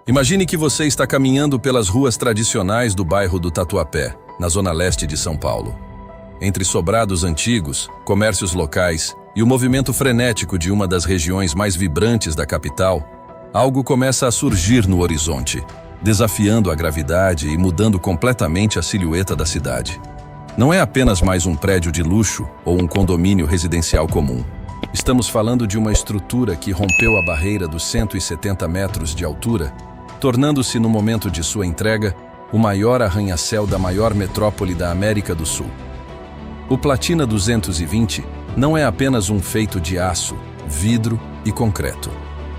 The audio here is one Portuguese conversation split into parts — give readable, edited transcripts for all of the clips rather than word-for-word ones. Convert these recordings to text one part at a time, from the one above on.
Imagine que você está caminhando pelas ruas tradicionais do bairro do Tatuapé, na zona leste de São Paulo. Entre sobrados antigos, comércios locais e o movimento frenético de uma das regiões mais vibrantes da capital, algo começa a surgir no horizonte, desafiando a gravidade e mudando completamente a silhueta da cidade. Não é apenas mais um prédio de luxo ou um condomínio residencial comum. Estamos falando de uma estrutura que rompeu a barreira dos 170 metros de altura, tornando-se, no momento de sua entrega, o maior arranha-céu da maior metrópole da América do Sul. O Platina 220 não é apenas um feito de aço, vidro e concreto.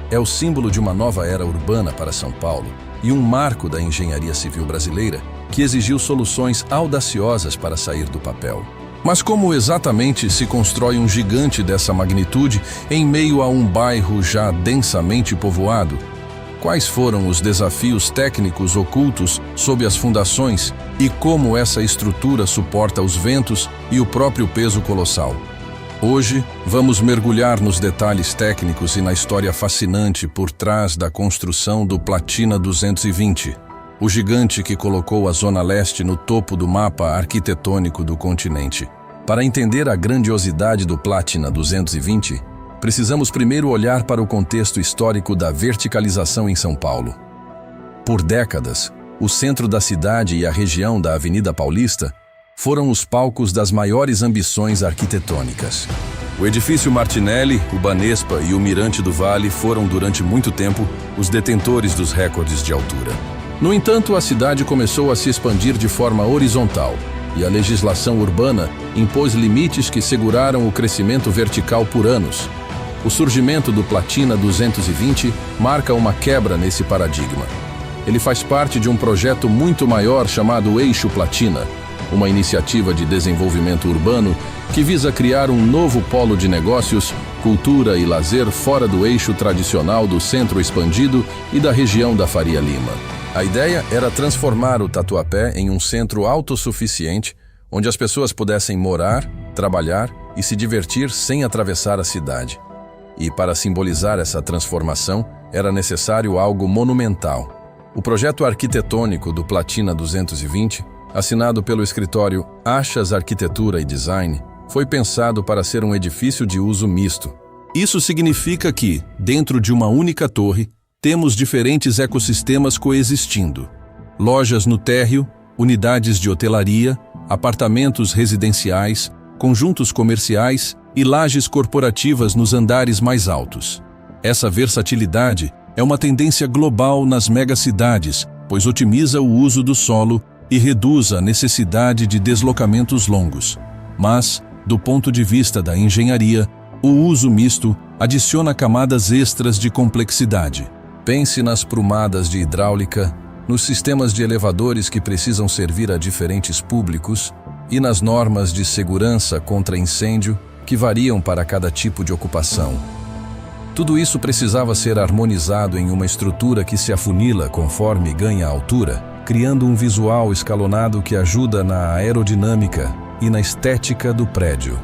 É o símbolo de uma nova era urbana para São Paulo e um marco da engenharia civil brasileira que exigiu soluções audaciosas para sair do papel. Mas como exatamente se constrói um gigante dessa magnitude em meio a um bairro já densamente povoado? Quais foram os desafios técnicos ocultos sob as fundações e como essa estrutura suporta os ventos e o próprio peso colossal? Hoje, vamos mergulhar nos detalhes técnicos e na história fascinante por trás da construção do Platina 220, o gigante que colocou a Zona Leste no topo do mapa arquitetônico do continente. Para entender a grandiosidade do Platina 220, precisamos primeiro olhar para o contexto histórico da verticalização em São Paulo. Por décadas, o centro da cidade e a região da Avenida Paulista foram os palcos das maiores ambições arquitetônicas. O edifício Martinelli, o Banespa e o Mirante do Vale foram, durante muito tempo, os detentores dos recordes de altura. No entanto, a cidade começou a se expandir de forma horizontal, e a legislação urbana impôs limites que seguraram o crescimento vertical por anos. O surgimento do Platina 220 marca uma quebra nesse paradigma. Ele faz parte de um projeto muito maior chamado Eixo Platina, uma iniciativa de desenvolvimento urbano que visa criar um novo polo de negócios, cultura e lazer fora do eixo tradicional do centro expandido e da região da Faria Lima. A ideia era transformar o Tatuapé em um centro autossuficiente, onde as pessoas pudessem morar, trabalhar e se divertir sem atravessar a cidade. E para simbolizar essa transformação, era necessário algo monumental. O projeto arquitetônico do Platina 220, assinado pelo escritório Achas Arquitetura e Design, foi pensado para ser um edifício de uso misto. Isso significa que, dentro de uma única torre, temos diferentes ecossistemas coexistindo. Lojas no térreo, unidades de hotelaria, apartamentos residenciais, conjuntos comerciais e lajes corporativas nos andares mais altos. Essa versatilidade é uma tendência global nas megacidades, pois otimiza o uso do solo e reduz a necessidade de deslocamentos longos. Mas, do ponto de vista da engenharia, o uso misto adiciona camadas extras de complexidade. Pense nas prumadas de hidráulica, nos sistemas de elevadores que precisam servir a diferentes públicos e nas normas de segurança contra incêndio que variam para cada tipo de ocupação. Tudo isso precisava ser harmonizado em uma estrutura que se afunila conforme ganha altura, criando um visual escalonado que ajuda na aerodinâmica e na estética do prédio.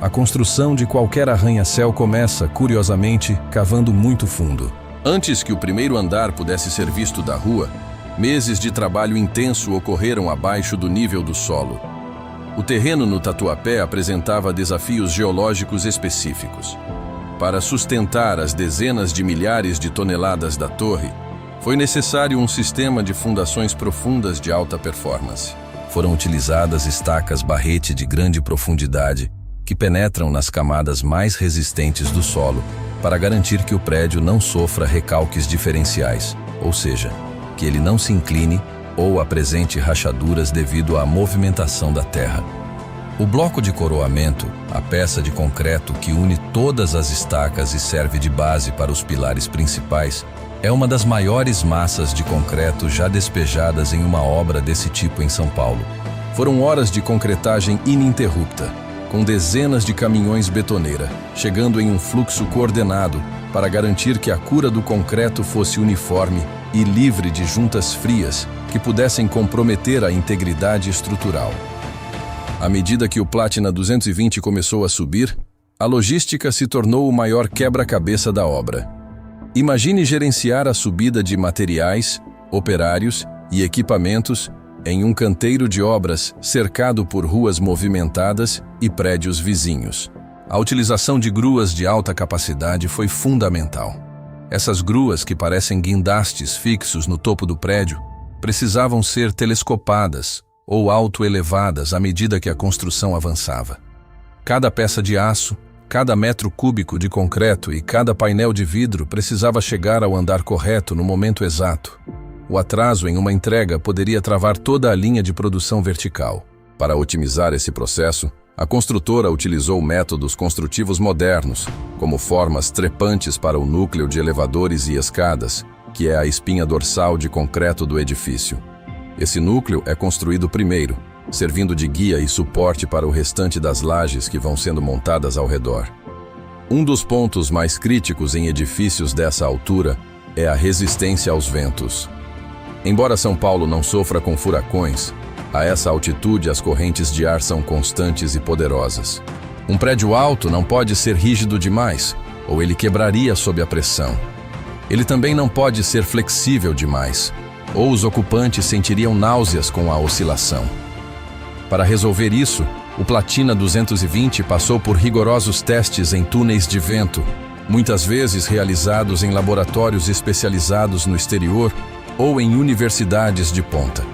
A construção de qualquer arranha-céu começa, curiosamente, cavando muito fundo. Antes que o primeiro andar pudesse ser visto da rua, meses de trabalho intenso ocorreram abaixo do nível do solo. O terreno no Tatuapé apresentava desafios geológicos específicos. Para sustentar as dezenas de milhares de toneladas da torre, foi necessário um sistema de fundações profundas de alta performance. Foram utilizadas estacas barrete de grande profundidade que penetram nas camadas mais resistentes do solo para garantir que o prédio não sofra recalques diferenciais, ou seja, que ele não se incline ou apresente rachaduras devido à movimentação da terra. O bloco de coroamento, a peça de concreto que une todas as estacas e serve de base para os pilares principais, é uma das maiores massas de concreto já despejadas em uma obra desse tipo em São Paulo. Foram horas de concretagem ininterrupta, com dezenas de caminhões betoneira, chegando em um fluxo coordenado para garantir que a cura do concreto fosse uniforme e livre de juntas frias que pudessem comprometer a integridade estrutural. À medida que o Platina 220 começou a subir, a logística se tornou o maior quebra-cabeça da obra. Imagine gerenciar a subida de materiais, operários e equipamentos em um canteiro de obras cercado por ruas movimentadas e prédios vizinhos. A utilização de gruas de alta capacidade foi fundamental. Essas gruas, que parecem guindastes fixos no topo do prédio, precisavam ser telescopadas ou autoelevadas à medida que a construção avançava. Cada peça de aço, cada metro cúbico de concreto e cada painel de vidro precisava chegar ao andar correto no momento exato. O atraso em uma entrega poderia travar toda a linha de produção vertical. Para otimizar esse processo, a construtora utilizou métodos construtivos modernos, como formas trepantes para o núcleo de elevadores e escadas, que é a espinha dorsal de concreto do edifício. Esse núcleo é construído primeiro, servindo de guia e suporte para o restante das lajes que vão sendo montadas ao redor. Um dos pontos mais críticos em edifícios dessa altura é a resistência aos ventos. Embora São Paulo não sofra com furacões, a essa altitude as correntes de ar são constantes e poderosas. Um prédio alto não pode ser rígido demais, ou ele quebraria sob a pressão. Ele também não pode ser flexível demais, ou os ocupantes sentiriam náuseas com a oscilação. Para resolver isso, o Platina 220 passou por rigorosos testes em túneis de vento, muitas vezes realizados em laboratórios especializados no exterior ou em universidades de ponta.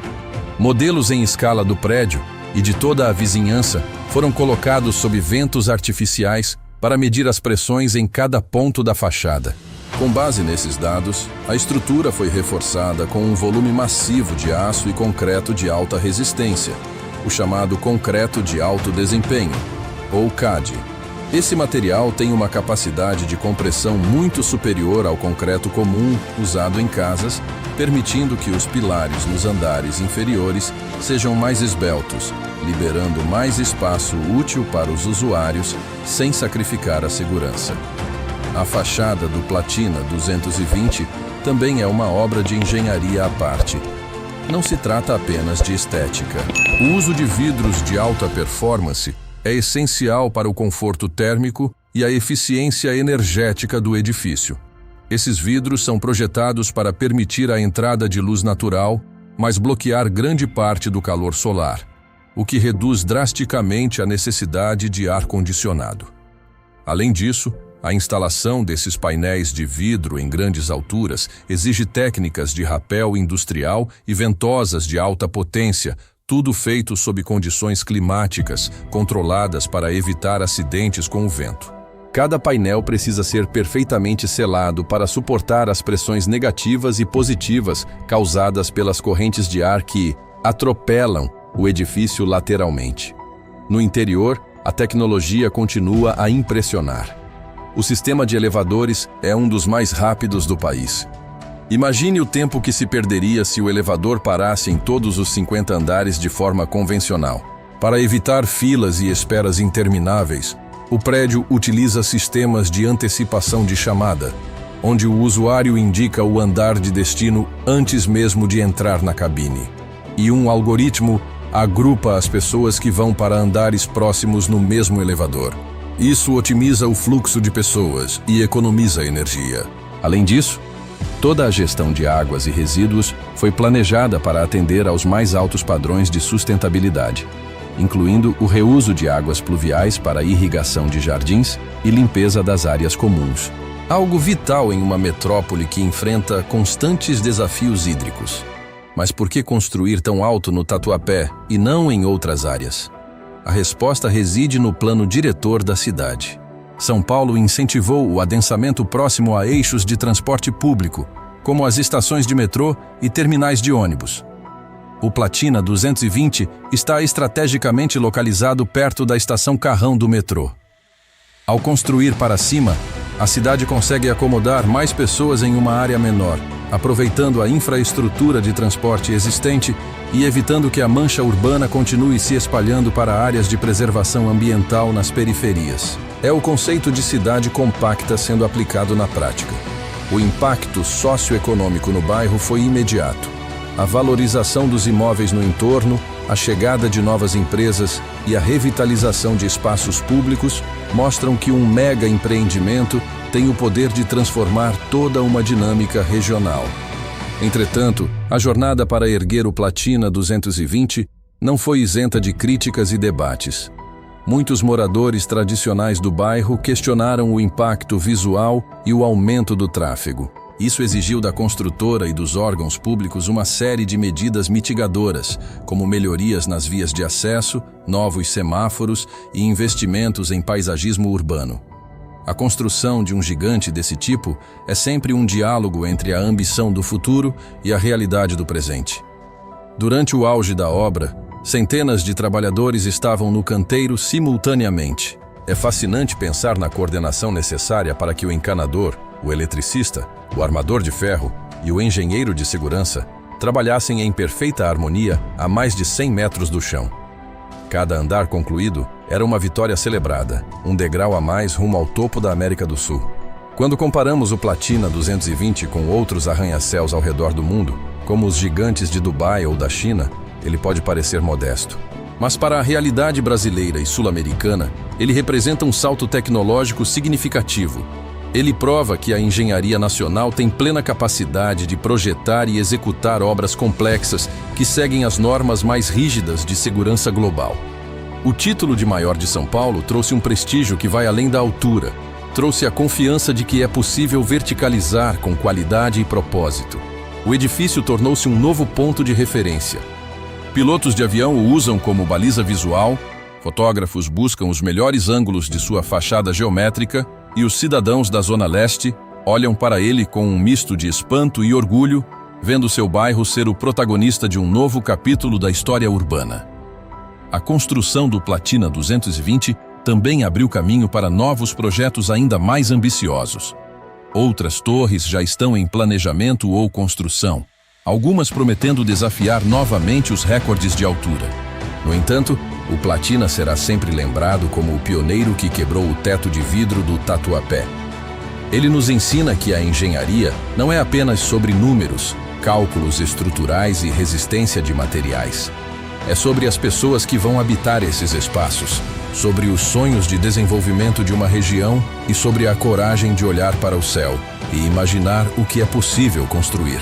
Modelos em escala do prédio e de toda a vizinhança foram colocados sob ventos artificiais para medir as pressões em cada ponto da fachada. Com base nesses dados, a estrutura foi reforçada com um volume massivo de aço e concreto de alta resistência, o chamado concreto de alto desempenho, ou CAD. Esse material tem uma capacidade de compressão muito superior ao concreto comum usado em casas, permitindo que os pilares nos andares inferiores sejam mais esbeltos, liberando mais espaço útil para os usuários sem sacrificar a segurança. A fachada do Platina 220 também é uma obra de engenharia à parte. Não se trata apenas de estética. O uso de vidros de alta performance é essencial para o conforto térmico e a eficiência energética do edifício. Esses vidros são projetados para permitir a entrada de luz natural, mas bloquear grande parte do calor solar, o que reduz drasticamente a necessidade de ar-condicionado. Além disso, a instalação desses painéis de vidro em grandes alturas exige técnicas de rapel industrial e ventosas de alta potência, tudo feito sob condições climáticas, controladas para evitar acidentes com o vento. Cada painel precisa ser perfeitamente selado para suportar as pressões negativas e positivas causadas pelas correntes de ar que atropelam o edifício lateralmente. No interior, a tecnologia continua a impressionar. O sistema de elevadores é um dos mais rápidos do país. Imagine o tempo que se perderia se o elevador parasse em todos os 50 andares de forma convencional. Para evitar filas e esperas intermináveis, o prédio utiliza sistemas de antecipação de chamada, onde o usuário indica o andar de destino antes mesmo de entrar na cabine. E um algoritmo agrupa as pessoas que vão para andares próximos no mesmo elevador. Isso otimiza o fluxo de pessoas e economiza energia. Além disso, toda a gestão de águas e resíduos foi planejada para atender aos mais altos padrões de sustentabilidade, incluindo o reuso de águas pluviais para irrigação de jardins e limpeza das áreas comuns. Algo vital em uma metrópole que enfrenta constantes desafios hídricos. Mas por que construir tão alto no Tatuapé e não em outras áreas? A resposta reside no plano diretor da cidade. São Paulo incentivou o adensamento próximo a eixos de transporte público, como as estações de metrô e terminais de ônibus. O Platina 220 está estrategicamente localizado perto da estação Carrão do metrô. Ao construir para cima, a cidade consegue acomodar mais pessoas em uma área menor, aproveitando a infraestrutura de transporte existente e evitando que a mancha urbana continue se espalhando para áreas de preservação ambiental nas periferias. É o conceito de cidade compacta sendo aplicado na prática. O impacto socioeconômico no bairro foi imediato. A valorização dos imóveis no entorno, a chegada de novas empresas e a revitalização de espaços públicos mostram que um mega empreendimento tem o poder de transformar toda uma dinâmica regional. Entretanto, a jornada para erguer o Platina 220 não foi isenta de críticas e debates. Muitos moradores tradicionais do bairro questionaram o impacto visual e o aumento do tráfego. Isso exigiu da construtora e dos órgãos públicos uma série de medidas mitigadoras, como melhorias nas vias de acesso, novos semáforos e investimentos em paisagismo urbano. A construção de um gigante desse tipo é sempre um diálogo entre a ambição do futuro e a realidade do presente. Durante o auge da obra, centenas de trabalhadores estavam no canteiro simultaneamente. É fascinante pensar na coordenação necessária para que o encanador, o eletricista, o armador de ferro e o engenheiro de segurança trabalhassem em perfeita harmonia a mais de 100 metros do chão. Cada andar concluído era uma vitória celebrada, um degrau a mais rumo ao topo da América do Sul. Quando comparamos o Platina 220 com outros arranha-céus ao redor do mundo, como os gigantes de Dubai ou da China, ele pode parecer modesto. Mas para a realidade brasileira e sul-americana, ele representa um salto tecnológico significativo. Ele prova que a engenharia nacional tem plena capacidade de projetar e executar obras complexas que seguem as normas mais rígidas de segurança global. O título de maior de São Paulo trouxe um prestígio que vai além da altura. Trouxe a confiança de que é possível verticalizar com qualidade e propósito. O edifício tornou-se um novo ponto de referência. Pilotos de avião o usam como baliza visual, fotógrafos buscam os melhores ângulos de sua fachada geométrica e os cidadãos da Zona Leste olham para ele com um misto de espanto e orgulho, vendo seu bairro ser o protagonista de um novo capítulo da história urbana. A construção do Platina 220 também abriu caminho para novos projetos ainda mais ambiciosos. Outras torres já estão em planejamento ou construção, algumas prometendo desafiar novamente os recordes de altura. No entanto, o Platina será sempre lembrado como o pioneiro que quebrou o teto de vidro do Tatuapé. Ele nos ensina que a engenharia não é apenas sobre números, cálculos estruturais e resistência de materiais. É sobre as pessoas que vão habitar esses espaços, sobre os sonhos de desenvolvimento de uma região e sobre a coragem de olhar para o céu e imaginar o que é possível construir.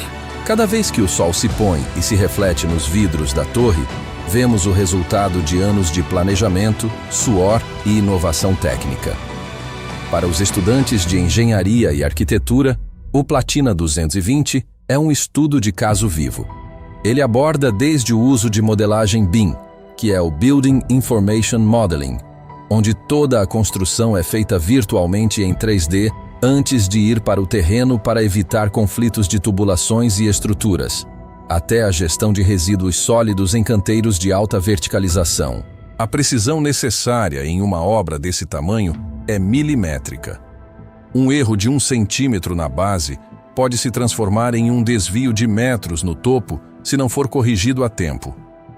Cada vez que o sol se põe e se reflete nos vidros da torre, vemos o resultado de anos de planejamento, suor e inovação técnica. Para os estudantes de engenharia e arquitetura, o Platina 220 é um estudo de caso vivo. Ele aborda desde o uso de modelagem BIM, que é o Building Information Modeling, onde toda a construção é feita virtualmente em 3D antes de ir para o terreno para evitar conflitos de tubulações e estruturas, até a gestão de resíduos sólidos em canteiros de alta verticalização. A precisão necessária em uma obra desse tamanho é milimétrica. Um erro de 1 centímetro na base pode se transformar em um desvio de metros no topo se não for corrigido a tempo.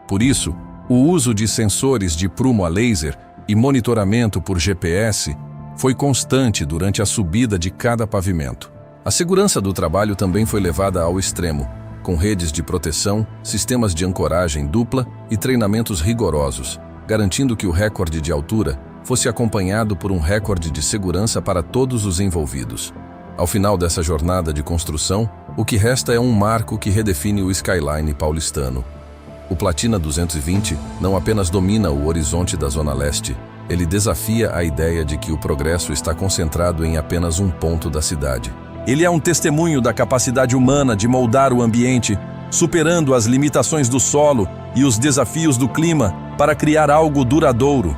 Por isso, o uso de sensores de prumo a laser e monitoramento por GPS foi constante durante a subida de cada pavimento. A segurança do trabalho também foi levada ao extremo, com redes de proteção, sistemas de ancoragem dupla e treinamentos rigorosos, garantindo que o recorde de altura fosse acompanhado por um recorde de segurança para todos os envolvidos. Ao final dessa jornada de construção, o que resta é um marco que redefine o skyline paulistano. O Platina 220 não apenas domina o horizonte da Zona Leste, ele desafia a ideia de que o progresso está concentrado em apenas um ponto da cidade. Ele é um testemunho da capacidade humana de moldar o ambiente, superando as limitações do solo e os desafios do clima para criar algo duradouro.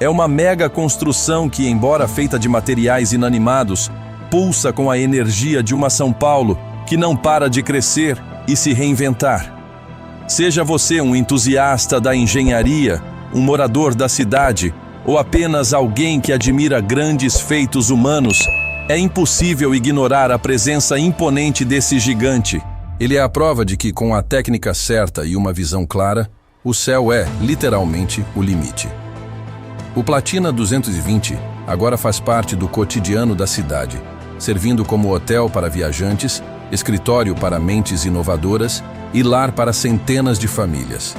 É uma mega construção que, embora feita de materiais inanimados, pulsa com a energia de uma São Paulo que não para de crescer e se reinventar. Seja você um entusiasta da engenharia, um morador da cidade ou apenas alguém que admira grandes feitos humanos, é impossível ignorar a presença imponente desse gigante. Ele é a prova de que, com a técnica certa e uma visão clara, o céu é, literalmente, o limite. O Platina 220 agora faz parte do cotidiano da cidade, servindo como hotel para viajantes, escritório para mentes inovadoras e lar para centenas de famílias.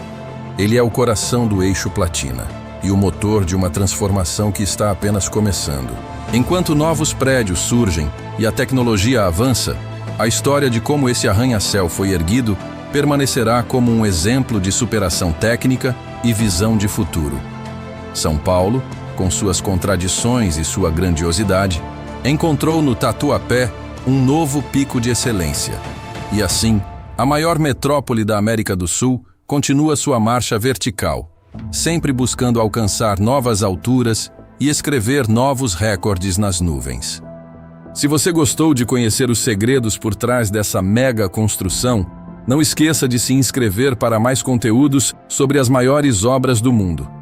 Ele é o coração do eixo platina e o motor de uma transformação que está apenas começando. Enquanto novos prédios surgem e a tecnologia avança, a história de como esse arranha-céu foi erguido permanecerá como um exemplo de superação técnica e visão de futuro. São Paulo, com suas contradições e sua grandiosidade, encontrou no Tatuapé um novo pico de excelência. E assim, a maior metrópole da América do Sul continua sua marcha vertical, sempre buscando alcançar novas alturas e escrever novos recordes nas nuvens. Se você gostou de conhecer os segredos por trás dessa mega construção, não esqueça de se inscrever para mais conteúdos sobre as maiores obras do mundo.